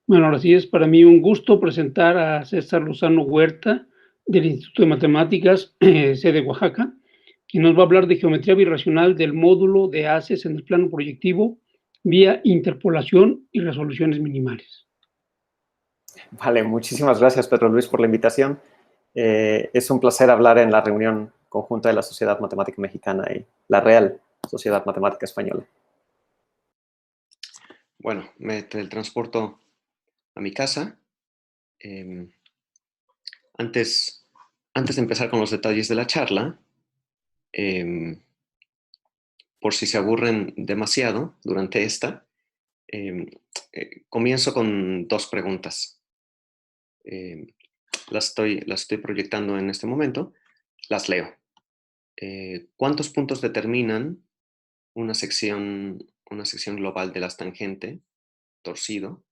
Bueno, ahora sí es para mí un gusto presentar a César Lozano Huerta, del Instituto de Matemáticas, sede Oaxaca, quien nos va a hablar de geometría birracional del módulo de haces en el plano proyectivo vía interpolación y resoluciones minimales. Vale, muchísimas gracias, Pedro Luis, por la invitación. Es un placer hablar en la reunión conjunta de la Sociedad Matemática Mexicana y la Real Sociedad Matemática Española. Bueno, me teletransporto a mi casa. Antes de empezar con los detalles de la charla, por si se aburren demasiado durante esta, comienzo con dos preguntas. Las estoy proyectando en este momento. Las leo. ¿Cuántos puntos determinan una sección global de las tangente torcido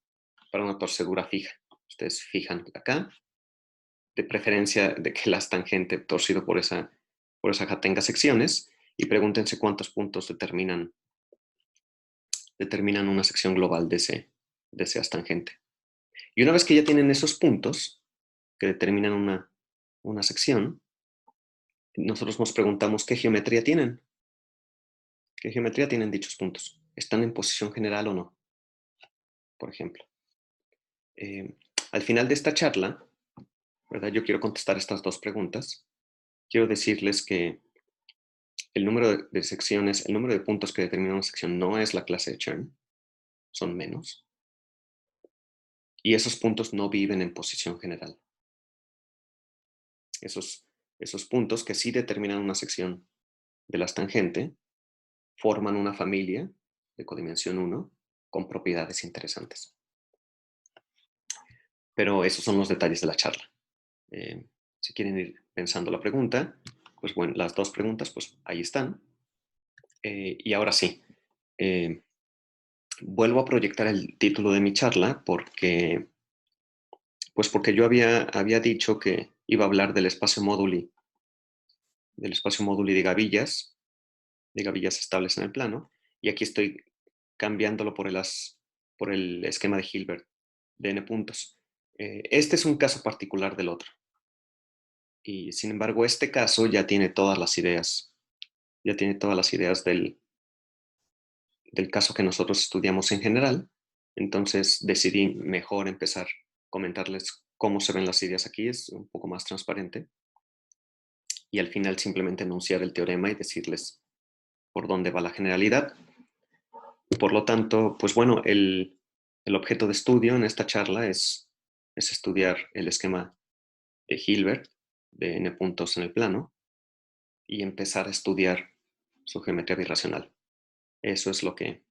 para una torcedura fija? Ustedes fijan acá, de preferencia de que las tangente torcido por esa tenga secciones, y pregúntense cuántos puntos determinan una sección global de ese astangente. Y una vez que ya tienen esos puntos que determinan una sección, nosotros nos preguntamos qué geometría tienen. ¿Qué geometría tienen dichos puntos? ¿Están en posición general o no? Por ejemplo. Al final de esta charla, ¿verdad? Yo quiero contestar estas dos preguntas. Quiero decirles que el número de secciones, el número de puntos que determina una sección no es la clase de Chern, son menos. Y esos puntos no viven en posición general. Esos puntos que sí determinan una sección de la tangente forman una familia de codimensión 1 con propiedades interesantes. Pero esos son los detalles de la charla. Si quieren ir pensando la pregunta, pues bueno, las dos preguntas, pues ahí están. Y ahora sí, vuelvo a proyectar el título de mi charla porque yo había dicho que iba a hablar del espacio móduli de gavillas estables en el plano, y aquí estoy cambiándolo por el esquema de Hilbert de n puntos. Este es un caso particular del otro. Y sin embargo, este caso ya tiene todas las ideas del caso que nosotros estudiamos en general. Entonces decidí mejor empezar a comentarles cómo se ven las ideas aquí, es un poco más transparente. Y al final simplemente enunciar el teorema y decirles por dónde va la generalidad. Por lo tanto, pues bueno, el objeto de estudio en esta charla es estudiar el esquema de Hilbert de n puntos en el plano y empezar a estudiar su geometría birracional. Eso es lo que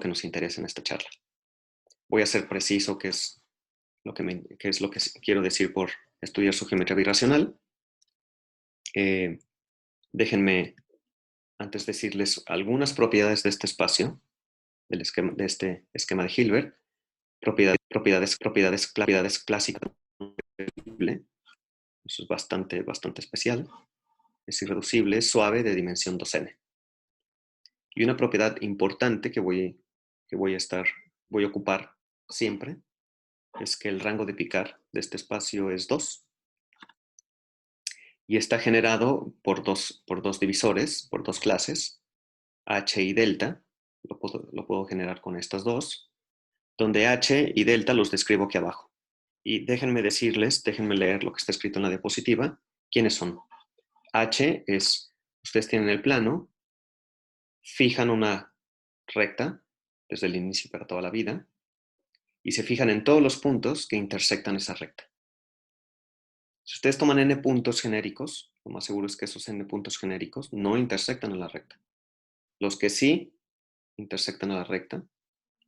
nos interesa en esta charla. Voy a ser preciso qué es lo que quiero decir por estudiar su geometría birracional. Déjenme antes decirles algunas propiedades de este espacio, de este esquema de Hilbert. Propiedades clásicas. Eso es bastante especial. Es irreducible, es suave, de dimensión 2n. Y una propiedad importante que voy a ocupar siempre es que el rango de Picard de este espacio es 2 y está generado por dos divisores, por dos clases, h y delta. Lo puedo generar con estas dos, donde h y delta los describo aquí abajo. Y déjenme leer lo que está escrito en la diapositiva. ¿Quiénes son? H es, ustedes tienen el plano, fijan una recta desde el inicio para toda la vida y se fijan en todos los puntos que intersectan esa recta. Si ustedes toman n puntos genéricos, lo más seguro es que esos n puntos genéricos no intersectan en la recta. Los que sí intersectan a la recta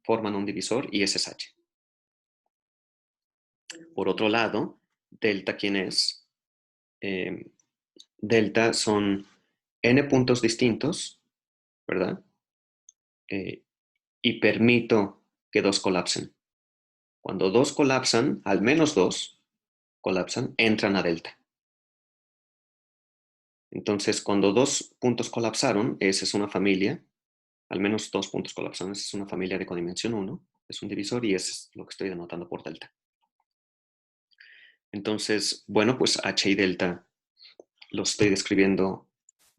forman un divisor y ese es h. Por otro lado, delta, ¿quién es? Delta son n puntos distintos, ¿verdad? Y permito que dos colapsen. Cuando dos colapsan, al menos dos colapsan, entran a delta. Entonces, cuando dos puntos colapsaron, esa es una familia, al menos dos puntos colapsaron, esa es una familia de codimensión 1, Es un divisor y es lo que estoy denotando por delta. Entonces, bueno, pues h y delta los estoy describiendo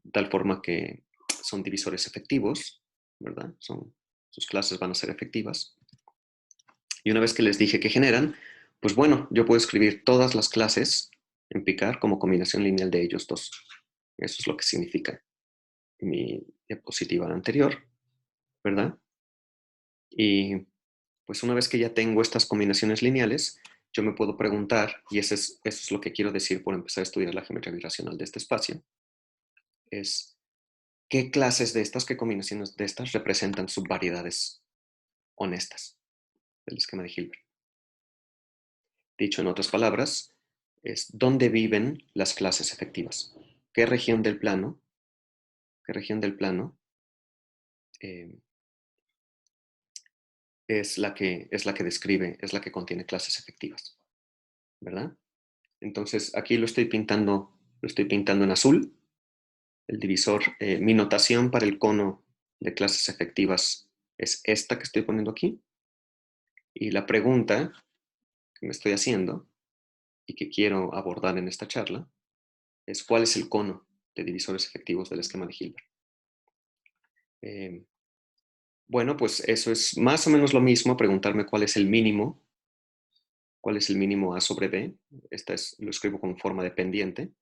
de tal forma que son divisores efectivos, ¿verdad? Sus clases van a ser efectivas. Y una vez que les dije que generan, pues bueno, yo puedo escribir todas las clases en Picard como combinación lineal de ellos dos. Eso es lo que significa mi diapositiva anterior, ¿verdad? Y pues una vez que ya tengo estas combinaciones lineales, yo me puedo preguntar, y eso es lo que quiero decir por empezar a estudiar la geometría birracional de este espacio, es qué clases de estas, qué combinaciones de estas representan subvariedades honestas del esquema de Hilbert. Dicho en otras palabras, es dónde viven las clases efectivas. ¿Qué región del plano? ¿Qué región del plano es la que describe, es la que contiene clases efectivas, ¿verdad? Entonces aquí lo estoy pintando en azul. El divisor, mi notación para el cono de clases efectivas es esta que estoy poniendo aquí. Y la pregunta que me estoy haciendo y que quiero abordar en esta charla es cuál es el cono de divisores efectivos del esquema de Hilbert. Bueno, pues eso es más o menos lo mismo, preguntarme cuál es el mínimo A sobre B. Lo escribo con forma de pendiente.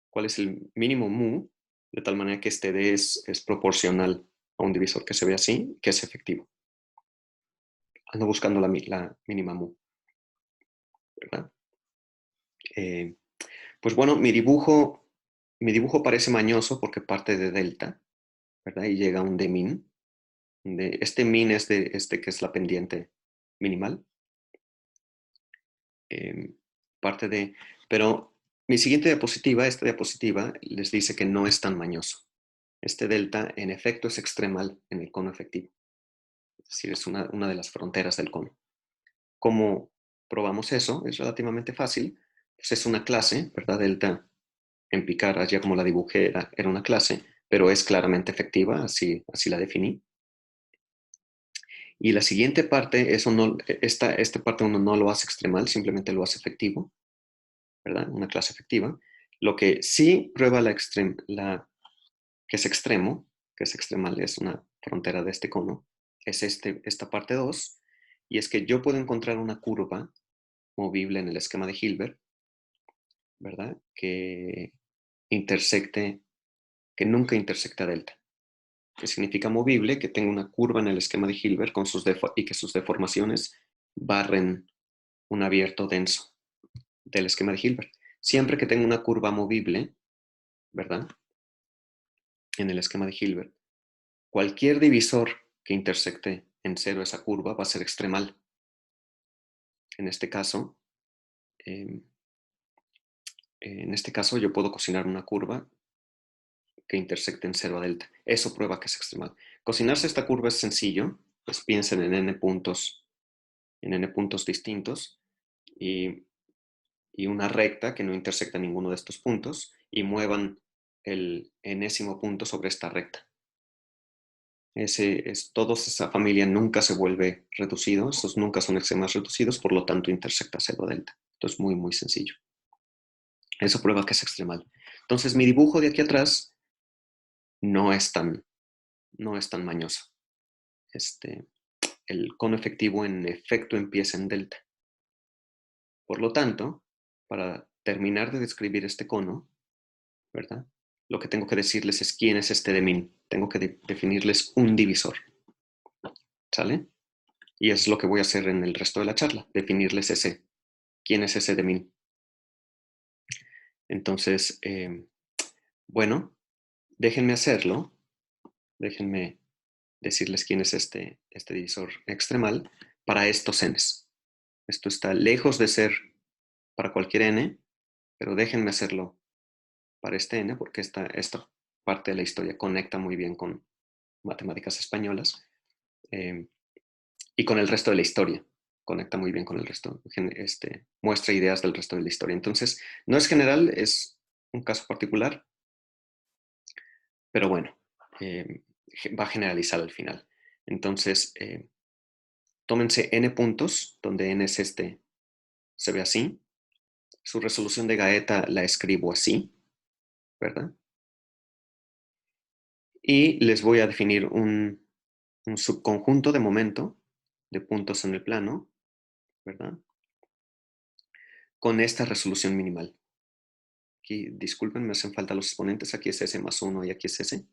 ¿Cuál es el mínimo mu? De tal manera que este D es proporcional a un divisor que se ve así, que es efectivo. Ando buscando la mínima mu, ¿verdad? Pues bueno, mi dibujo parece mañoso porque parte de delta, ¿verdad? Y llega a un D min. Este min es de este que es la pendiente minimal. Pero mi siguiente diapositiva, esta diapositiva, les dice que no es tan mañoso. Este delta, en efecto, es extremal en el cono efectivo. Es decir, es una de las fronteras del cono. ¿Cómo probamos eso? Es relativamente fácil. Pues es una clase, ¿verdad? Delta en Picard, ya como la dibujé, era una clase, pero es claramente efectiva, así la definí. Y la siguiente parte, esta parte uno no lo hace extremal, simplemente lo hace efectivo, ¿verdad? Una clase efectiva. Lo que sí prueba que es extremo, que es extremal, es una frontera de este cono, es esta parte 2, y es que yo puedo encontrar una curva movible en el esquema de Hilbert, ¿verdad? Que nunca intersecta delta. Que significa movible, que tengo una curva en el esquema de Hilbert y que sus deformaciones barren un abierto denso del esquema de Hilbert. Siempre que tengo una curva movible, ¿verdad? En el esquema de Hilbert, cualquier divisor que intersecte en cero esa curva va a ser extremal. En este caso, yo puedo cocinar una curva que intersecte en cero a delta. Eso prueba que es extremal. Cocinarse esta curva es sencillo. Pues piensen en n puntos distintos y una recta que no intersecta ninguno de estos puntos y muevan el enésimo punto sobre esta recta. Toda esa familia nunca se vuelve reducido, estos nunca son esquemas reducidos, por lo tanto intersecta cero delta. Esto es muy, muy sencillo. Eso prueba que es extremal. Entonces mi dibujo de aquí atrás no es tan mañoso. El cono efectivo en efecto empieza en delta. Por lo tanto, para terminar de describir este cono, ¿verdad? Lo que tengo que decirles es quién es este de min. Tengo que definirles un divisor. ¿Sale? Y es lo que voy a hacer en el resto de la charla, definirles quién es ese de min. Entonces, bueno, déjenme hacerlo. Déjenme decirles quién es este divisor extremal para estos n's. Esto está lejos de ser para cualquier n, pero déjenme hacerlo para este n, porque esta parte de la historia conecta muy bien con matemáticas españolas y con el resto de la historia. Conecta muy bien con el resto, muestra ideas del resto de la historia. Entonces, no es general, es un caso particular, pero bueno, va a generalizar al final. Entonces, tómense n puntos, donde n es se ve así. Su resolución de Gaeta la escribo así, ¿verdad? Y les voy a definir un subconjunto de momento de puntos en el plano, ¿verdad? Con esta resolución minimal. Aquí, disculpen, me hacen falta los exponentes. Aquí es S más 1 y aquí es S.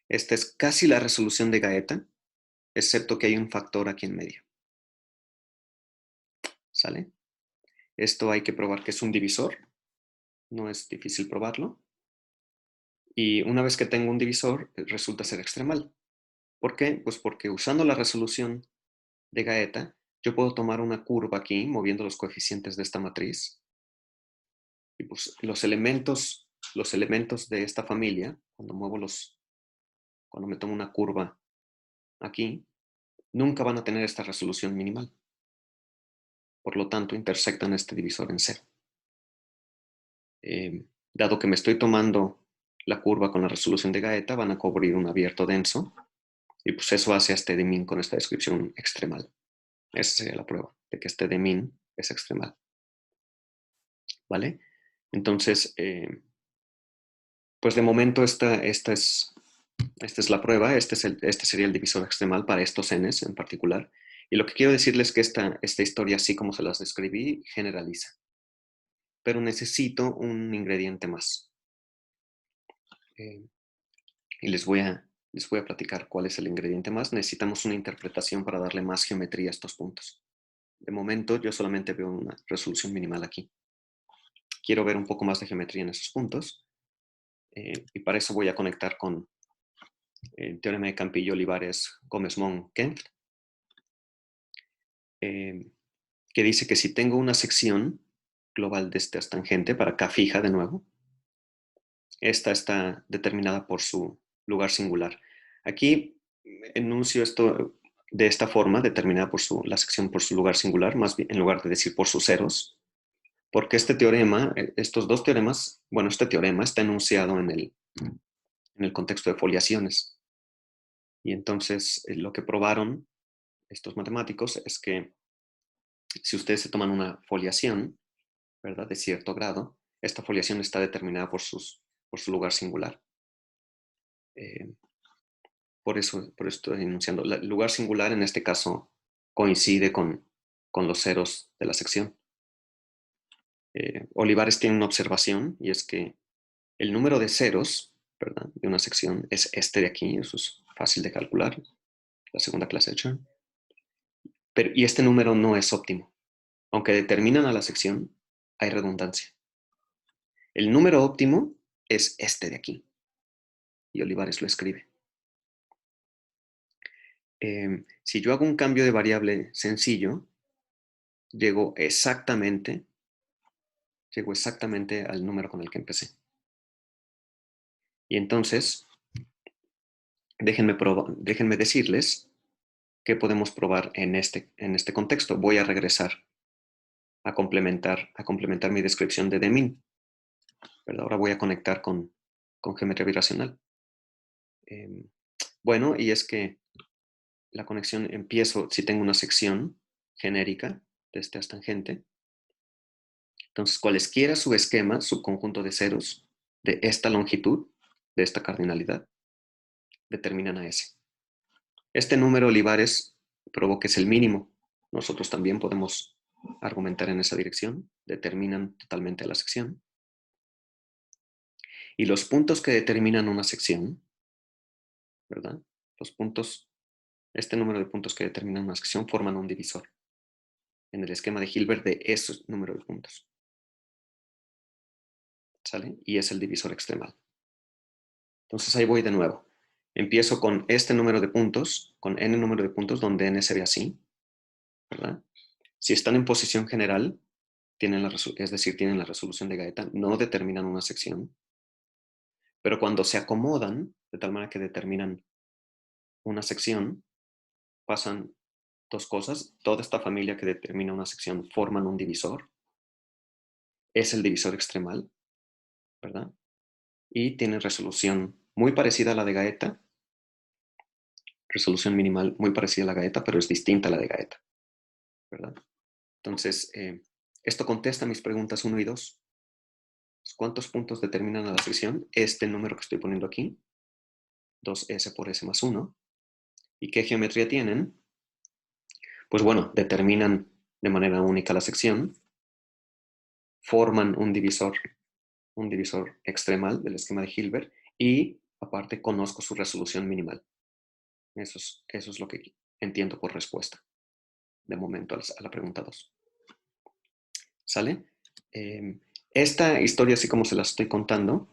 Esta es casi la resolución de Gaeta, excepto que hay un factor aquí en medio. ¿Sale? Esto hay que probar que es un divisor. No es difícil probarlo. Y una vez que tengo un divisor, resulta ser extremal. ¿Por qué? Pues porque usando la resolución de Gaeta, yo puedo tomar una curva aquí, moviendo los coeficientes de esta matriz. Y pues los elementos de esta familia, cuando me tomo una curva aquí, nunca van a tener esta resolución minimal. Por lo tanto, intersectan este divisor en cero. Dado que me estoy tomando la curva con la resolución de Gaeta, van a cubrir un abierto denso. Y pues eso hace a este de min con esta descripción extremal. Esa sería la prueba de que este de min es extremal. ¿Vale? Entonces, pues de momento esta es la prueba, este sería el divisor extremal para estos n's en particular. Y lo que quiero decirles es que esta historia, así como se las describí, generaliza. Pero necesito un ingrediente más. Y les voy a platicar cuál es el ingrediente más. Necesitamos una interpretación para darle más geometría a estos puntos. De momento yo solamente veo una resolución minimal aquí. Quiero ver un poco más de geometría en esos puntos. Y para eso voy a conectar con el teorema de Campillo, Olivares, Gómez, Mon, Kempf, que dice que si tengo una sección global de esta tangente para K fija de nuevo, esta está determinada por su lugar singular. Aquí enuncio esto de esta forma, determinada por la sección por su lugar singular, más bien en lugar de decir por sus ceros, porque este teorema, estos dos teoremas, bueno, este teorema está enunciado en el contexto de foliaciones. Y entonces lo que probaron estos matemáticos es que si ustedes se toman una foliación, ¿verdad?, de cierto grado, esta foliación está determinada por su lugar singular. Por eso estoy enunciando. El lugar singular en este caso coincide con los ceros de la sección. Olivares tiene una observación y es que el número de ceros, ¿verdad?, de una sección es este de aquí. Eso es fácil de calcular. La segunda clase de Chern. Y este número no es óptimo. Aunque determinan a la sección, hay redundancia. El número óptimo es este de aquí. Y Olivares lo escribe. Si yo hago un cambio de variable sencillo, llego exactamente al número con el que empecé. Y entonces, déjenme decirles qué podemos probar en este contexto. Voy a regresar a complementar mi descripción de min. Pero ahora voy a conectar con geometría birracional. Bueno, y es que la conexión empiezo si tengo una sección genérica de esta tangente. Entonces, cualesquiera subesquema, subconjunto de ceros de esta longitud, de esta cardinalidad, determinan a S. Este número Olivares probó que es el mínimo. Nosotros también podemos argumentar en esa dirección. Determinan totalmente a la sección. Y los puntos que determinan una sección, ¿verdad? Los puntos, este número de puntos que determinan una sección forman un divisor en el esquema de Hilbert de ese número de puntos. ¿Sale? Y es el divisor extremal. Entonces ahí voy de nuevo. Empiezo con este número de puntos, con n número de puntos, donde n se ve así, ¿verdad? Si están en posición general, tienen la resolución de Gaeta, no determinan una sección. Pero cuando se acomodan, de tal manera que determinan una sección, pasan dos cosas. Toda esta familia que determina una sección forman un divisor. Es el divisor extremal, ¿verdad? Y tienen resolución muy parecida a la de Gaeta, resolución minimal muy parecida a la Gaeta, pero es distinta a la de Gaeta, ¿verdad? Entonces, esto contesta mis preguntas 1 y 2. ¿Cuántos puntos determinan a la sección? Este número que estoy poniendo aquí, 2s por s más 1. ¿Y qué geometría tienen? Pues bueno, determinan de manera única la sección, forman un divisor extremal del esquema de Hilbert y aparte conozco su resolución minimal. Eso es lo que entiendo por respuesta, de momento, a la pregunta 2. ¿Sale? Esta historia, así como se la estoy contando,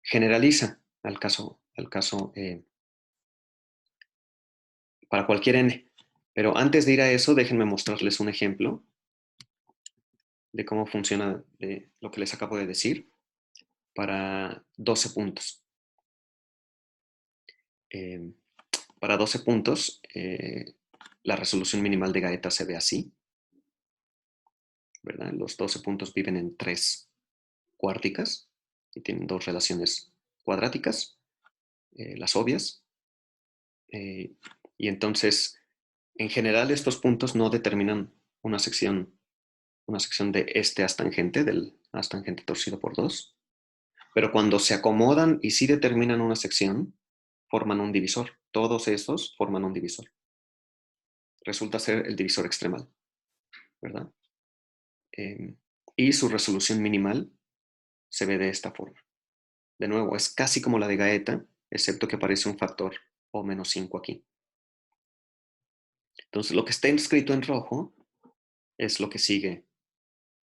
generaliza al caso para cualquier n. Pero antes de ir a eso, déjenme mostrarles un ejemplo de cómo funciona de lo que les acabo de decir para 12 puntos. Para 12 puntos, la resolución minimal de Gaeta se ve así, ¿verdad? Los 12 puntos viven en 3 cuárticas y tienen 2 relaciones cuadráticas, las obvias. Y entonces, en general, estos puntos no determinan una sección de este as tangente, del as tangente torcido por 2, pero cuando se acomodan y sí determinan una sección, forman un divisor. Todos esos forman un divisor. Resulta ser el divisor extremal, ¿verdad? Y su resolución minimal se ve de esta forma. De nuevo, es casi como la de Gaeta, excepto que aparece un factor O menos 5 aquí. Entonces, lo que está escrito en rojo es lo que sigue,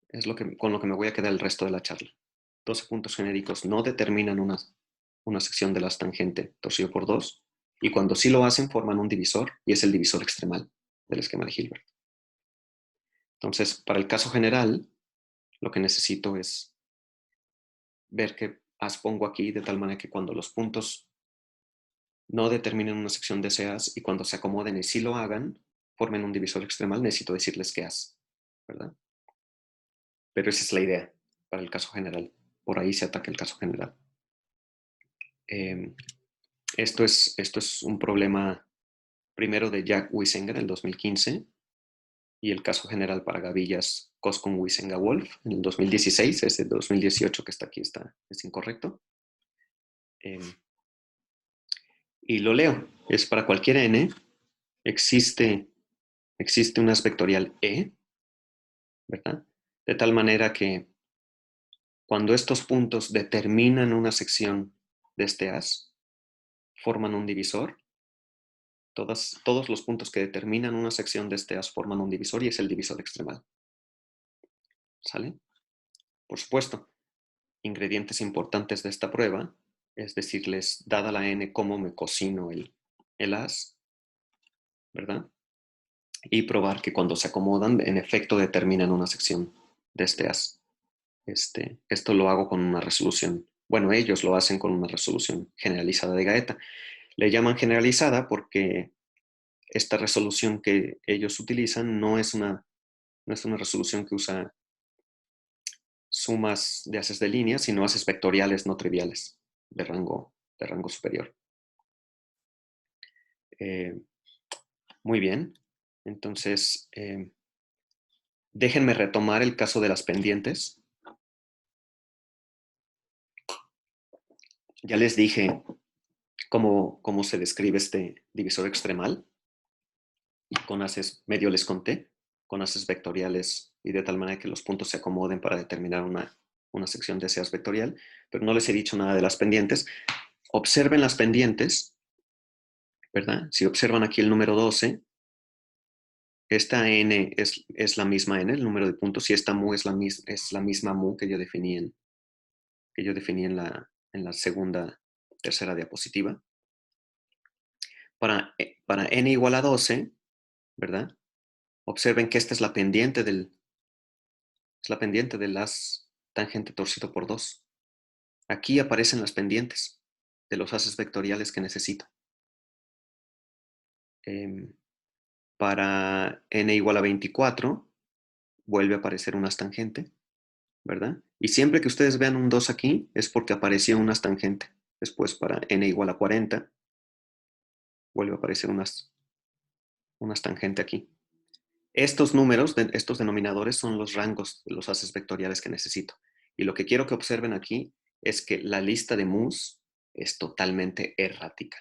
es con lo que me voy a quedar el resto de la charla. 12 puntos genéricos no determinan una sección de las tangente torcido por 2, y cuando sí lo hacen forman un divisor, y es el divisor extremal del esquema de Hilbert. Entonces, para el caso general, lo que necesito es ver qué as pongo aquí de tal manera que cuando los puntos no determinen una sección de ese as y cuando se acomoden y sí lo hagan, formen un divisor extremal, necesito decirles qué as, ¿verdad? Pero esa es la idea para el caso general. Por ahí se ataca el caso general. Esto es un problema primero de Jack Wiesinger en el 2015 y el caso general para Gavillas, Koskun, Wiesenga, Wolf en el 2016. Ese 2018 que está aquí es incorrecto. Y lo leo. Es para cualquier n. Existe un as vectorial E, ¿verdad? De tal manera que cuando estos puntos determinan una sección de este as, forman un divisor. Todos los puntos que determinan una sección de este as forman un divisor y es el divisor extremal. ¿Sale? Por supuesto, ingredientes importantes de esta prueba es decirles, dada la n, cómo me cocino el as, ¿verdad? Y probar que cuando se acomodan, en efecto determinan una sección de este as. Esto lo hago con una resolución. Bueno, ellos lo hacen con una resolución generalizada de Gaeta. Le llaman generalizada porque esta resolución que ellos utilizan no es una resolución que usa sumas de haces de línea, sino haces vectoriales no triviales de rango superior. Muy bien. Entonces, déjenme retomar el caso de las pendientes. Ya les dije cómo se describe este divisor extremal. Con haces, medio les conté, con haces vectoriales y de tal manera que los puntos se acomoden para determinar una sección de ese as vectorial, pero no les he dicho nada de las pendientes. Observen las pendientes, ¿verdad? Si observan aquí el número 12, esta n es la misma n, el número de puntos, y esta mu es la misma mu que yo definí en la tercera diapositiva. Para n igual a 12, ¿verdad? Observen que esta es la pendiente del as tangente torcido por 2. Aquí aparecen las pendientes de los haces vectoriales que necesito. Para n igual a 24, vuelve a aparecer un as tangente, ¿verdad? Y siempre que ustedes vean un 2 aquí, es porque apareció un as tangente. Después, para n igual a 40, vuelve a aparecer unas tangentes aquí. Estos números, estos denominadores son los rangos de los haces vectoriales que necesito. Y lo que quiero que observen aquí es que la lista de mus es totalmente errática.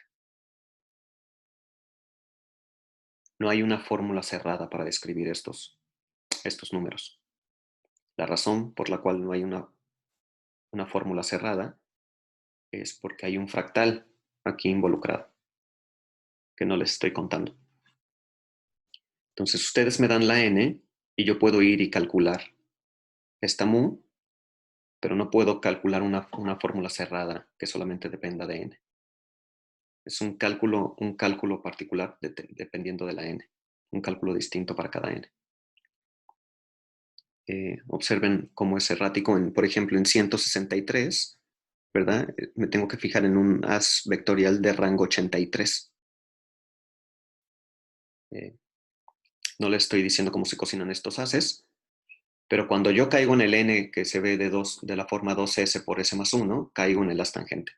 No hay una fórmula cerrada para describir estos números. La razón por la cual no hay una fórmula cerrada es porque hay un fractal aquí involucrado, que no les estoy contando. Entonces ustedes me dan la n y yo puedo ir y calcular esta mu, pero no puedo calcular una fórmula cerrada que solamente dependa de n. Es un cálculo particular dependiendo de la n, un cálculo distinto para cada n. Observen cómo es errático, por ejemplo, en 163, ¿verdad? Me tengo que fijar en un haz vectorial de rango 83. No les estoy diciendo cómo se cocinan estos haces, pero cuando yo caigo en el n que se ve de la forma 2s por s más 1, caigo en el haz tangente.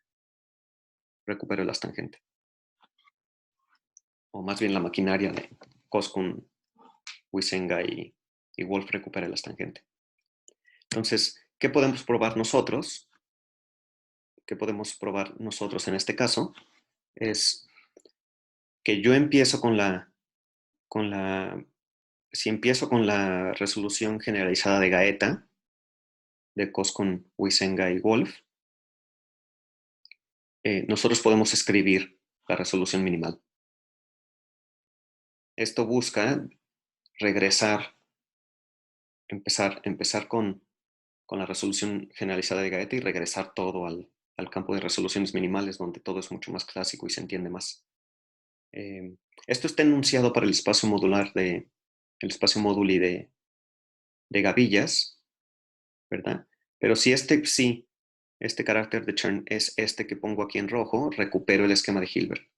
Recupero el haz tangente. O más bien la maquinaria de Koskun, Huizenga y Wolf recupera el haz tangente. Entonces, ¿qué podemos probar nosotros? ¿Qué podemos probar nosotros en este caso? Es que yo empiezo si empiezo con la resolución generalizada de Gaeta, de Koskun, Huizenga y Wolf, nosotros podemos escribir la resolución minimal. Esto busca regresar, empezar con la resolución generalizada de Gaeta y regresar todo al campo de resoluciones minimales, donde todo es mucho más clásico y se entiende más. Esto está enunciado para el espacio modular el espacio móduli de Gavillas, ¿verdad? Pero si este carácter de Chern es este que pongo aquí en rojo, recupero el esquema de Hilbert.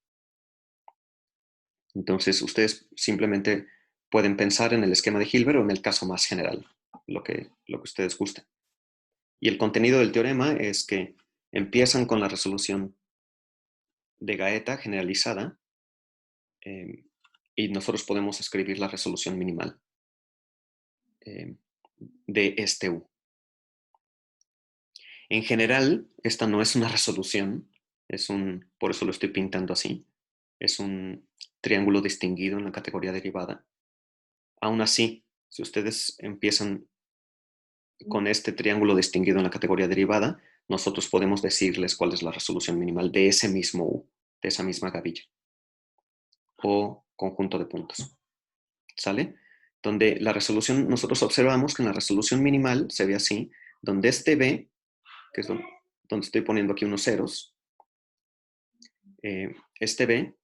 Entonces, ustedes simplemente pueden pensar en el esquema de Hilbert o en el caso más general, lo que ustedes gusten. Y el contenido del teorema es que empiezan con la resolución de Gaeta generalizada y nosotros podemos escribir la resolución minimal de este U. En general, esta no es una resolución, por eso lo estoy pintando así, es un triángulo distinguido en la categoría derivada. Aún así, si ustedes empiezan con este triángulo distinguido en la categoría derivada, nosotros podemos decirles cuál es la resolución minimal de ese mismo U, de esa misma gavilla o conjunto de puntos. ¿Sale? Donde la resolución, nosotros observamos que en la resolución minimal se ve así, donde este B, que es donde estoy poniendo aquí unos ceros, este B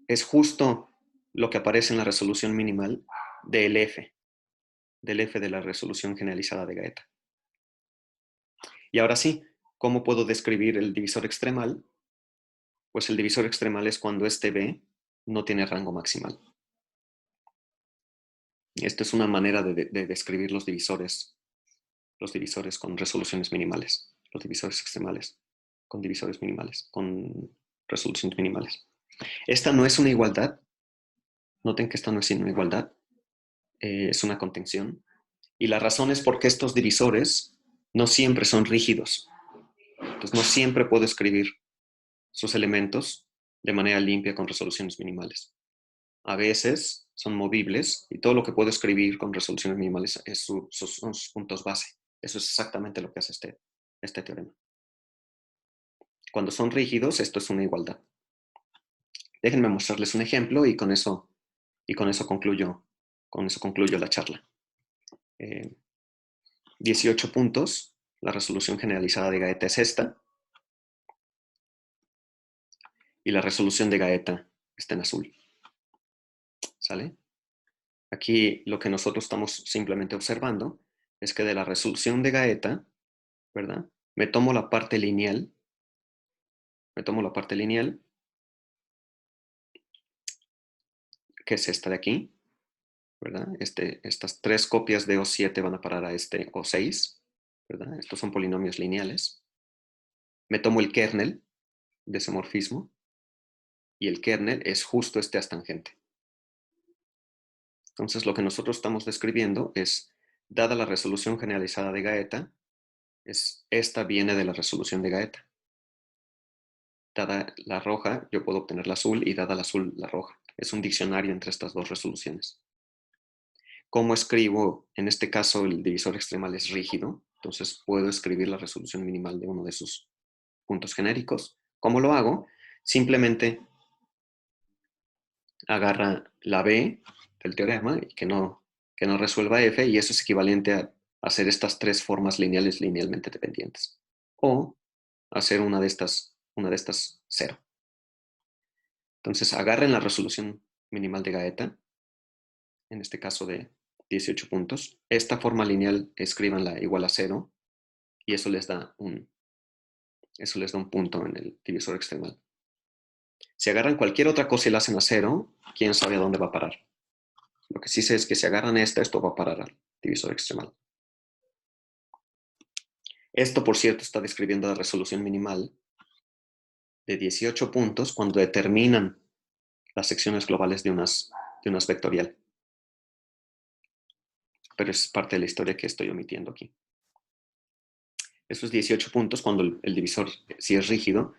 es justo lo que aparece en la resolución minimal del F de la resolución generalizada de Gaeta. Y ahora sí, ¿cómo puedo describir el divisor extremal? Pues el divisor extremal es cuando este B no tiene rango maximal. Esta es una manera de describir los divisores con resoluciones minimales, los divisores extremales con divisores minimales, con resoluciones minimales. Esta no es una igualdad. Noten que esta no es una igualdad, es una contención. Y la razón es porque estos divisores no siempre son rígidos. Entonces no siempre puedo escribir sus elementos de manera limpia con resoluciones minimales. A veces son movibles y todo lo que puedo escribir con resoluciones minimales son sus puntos base. Eso es exactamente lo que hace este teorema. Cuando son rígidos, esto es una igualdad. Déjenme mostrarles un ejemplo y con eso concluyo la charla. 18 puntos. La resolución generalizada de Gaeta es esta. Y la resolución de Gaeta está en azul. ¿Sale? Aquí lo que nosotros estamos simplemente observando es que de la resolución de Gaeta, ¿verdad? Me tomo la parte lineal, que es esta de aquí, ¿verdad? Estas tres copias de O7 van a parar a este O6, ¿verdad? Estos son polinomios lineales. Me tomo el kernel de ese morfismo y el kernel es justo este as tangente. Entonces, lo que nosotros estamos describiendo es, dada la resolución generalizada de Gaeta, esta viene de la resolución de Gaeta. Dada la roja, yo puedo obtener la azul, y dada la azul, la roja. Es un diccionario entre estas dos resoluciones. ¿Cómo escribo? En este caso, el divisor extremal es rígido, entonces puedo escribir la resolución minimal de uno de sus puntos genéricos. ¿Cómo lo hago? Simplemente agarra la B del teorema y que no resuelva F, y eso es equivalente a hacer estas tres formas lineales linealmente dependientes. O hacer una de estas 0. Entonces agarren la resolución minimal de Gaeta, en este caso de 18 puntos. Esta forma lineal escríbanla igual a 0 y eso les da un punto en el divisor extremal. Si agarran cualquier otra cosa y la hacen a 0, quién sabe a dónde va a parar. Lo que sí sé es que si agarran esto va a parar al divisor extremal. Esto, por cierto, está describiendo la resolución minimal de 18 puntos cuando determinan las secciones globales de unas vectorial. Pero es parte de la historia que estoy omitiendo aquí. Esos 18 puntos cuando el divisor sí es rígido.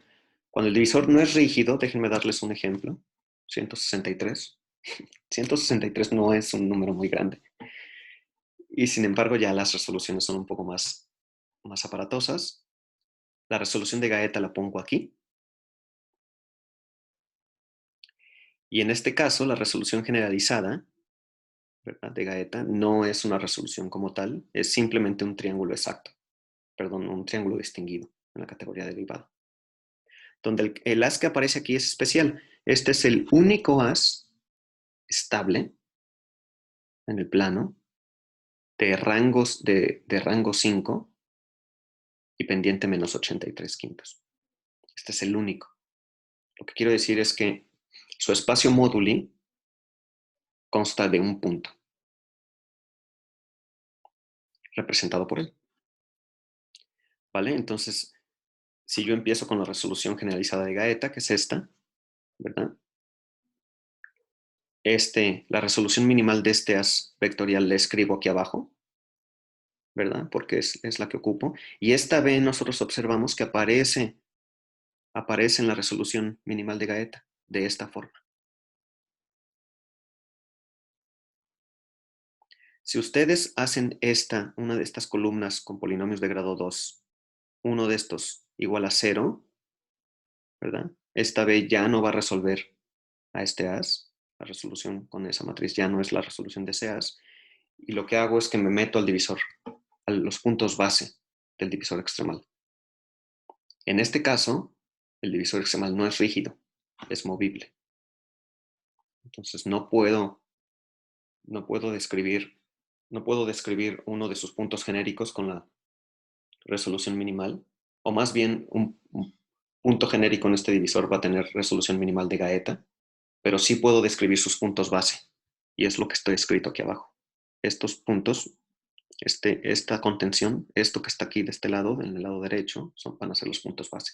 Cuando el divisor no es rígido, déjenme darles un ejemplo. 163. 163 no es un número muy grande. Y sin embargo, ya las resoluciones son un poco más aparatosas. La resolución de Gaeta la pongo aquí. Y en este caso, la resolución generalizada, ¿verdad?, de Gaeta no es una resolución como tal, es simplemente un triángulo exacto. Perdón, un triángulo distinguido en la categoría derivada. Donde el as que aparece aquí es especial. Este es el único as estable en el plano de rango 5 y pendiente menos 83 quintos. Este es el único. Lo que quiero decir es que su espacio móduli consta de un punto representado por él. ¿Vale? Entonces, si yo empiezo con la resolución generalizada de Gaeta, que es esta, ¿verdad? La resolución minimal de este as vectorial la escribo aquí abajo, ¿verdad? Porque es la que ocupo. Y esta B nosotros observamos que aparece en la resolución minimal de Gaeta, de esta forma. Si ustedes hacen una de estas columnas con polinomios de grado 2, uno de estos igual a 0, ¿verdad? Esta B ya no va a resolver a este as. La resolución con esa matriz ya no es la resolución de ese as. Y lo que hago es que me meto al divisor, a los puntos base del divisor extremal. En este caso, el divisor extremal no es rígido, es movible. Entonces no puedo describir uno de sus puntos genéricos con la resolución minimal, o más bien un punto genérico en este divisor va a tener resolución minimal de Gaeta, pero sí puedo describir sus puntos base, y es lo que estoy escrito aquí abajo. Estos puntos, esta contención, esto que está aquí de este lado, en el lado derecho, van a ser los puntos base.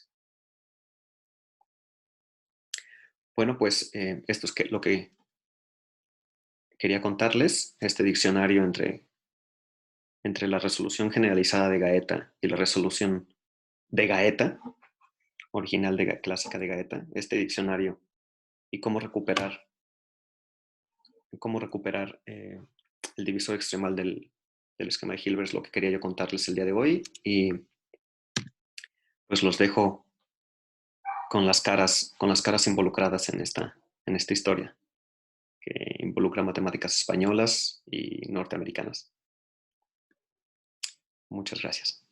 Bueno, pues esto es lo que quería contarles, este diccionario entre la resolución generalizada de Gaeta y la resolución de Gaeta, original clásica de Gaeta, este diccionario, y cómo recuperar el divisor extremal del esquema de Hilbert es lo que quería yo contarles el día de hoy, y pues los dejo con las caras involucradas en esta historia, que involucra matemáticas españolas y norteamericanas. Muchas gracias.